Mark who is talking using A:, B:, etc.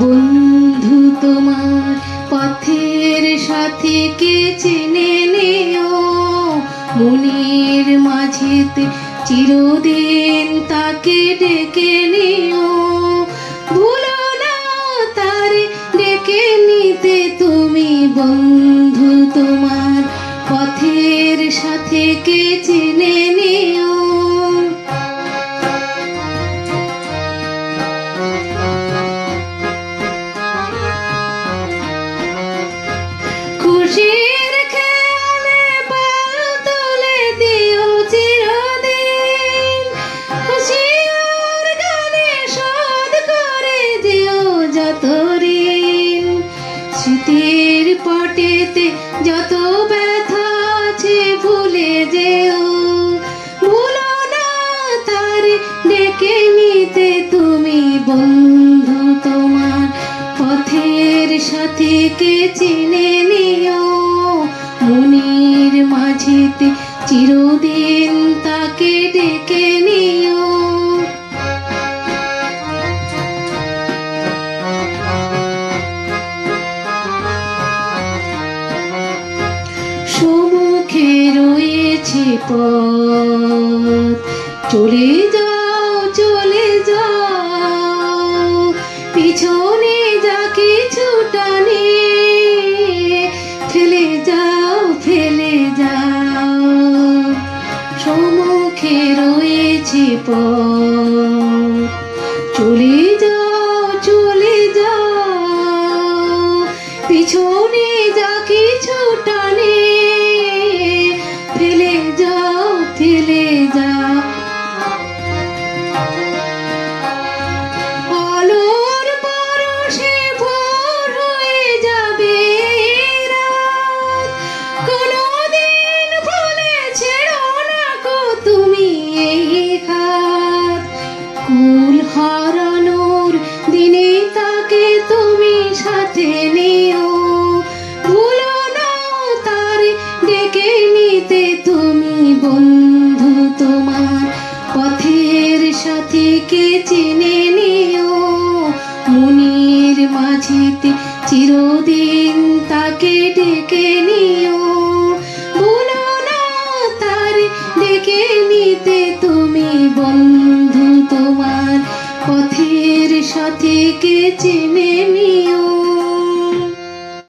A: বন্ধু তোমার পথের সাথীকে চিনে নিও, মনের মাঝেতে চিরদিন তাকে ডেকে নিও। ভুলো না তারে ডেকে নিতে তুমি, বন্ধু তোমার পথের সাথীকে চিনে নিও। খুশির খেয়ালে পাল তুলে দিও চিরদিন, খুশির গানে শোধ করে দিও যত ঋণ। স্মৃতির পটেতে যত ব্যথা আছে ভুলে যেও, ভুলো না তারে ডেকে নিতে তুমি, বন্ধু তোমার পথের সাথীকে চিনে নিও। মনের মাঝেতে চিরদিন তাকে ডেকে নিও। সম্মুখে রয়েছে পথ, চলে যাও চলে যাও, পিছনে যা কিছু টানে ফেলে যাও ফেলে যাও। সম্মুখে রয়েছে পথ, চলে যাও চলে যাও, পিছনে যা কিছু টানে ফেলে যাও ফেলে যাও। আলোর পরশে ভোর হয়ে যাবে রাত, কোনদিন ভুলে ছেড়ো না গো তুমি এই হাত। কুল হারানোর দিনে তাকে তুমি সাথে নিও, ভুলো না তারে ডেকে নিতে তুমি, বন্ধু তোমার পথের সাথীকে চিনে নিও। মনের মাঝেতে চিরদিন তাকে ডেকে নিও, ভুলো না তারে ডেকে নিতে তুমি, বন্ধু তোমার পথের সাথীকে চিনে নিও।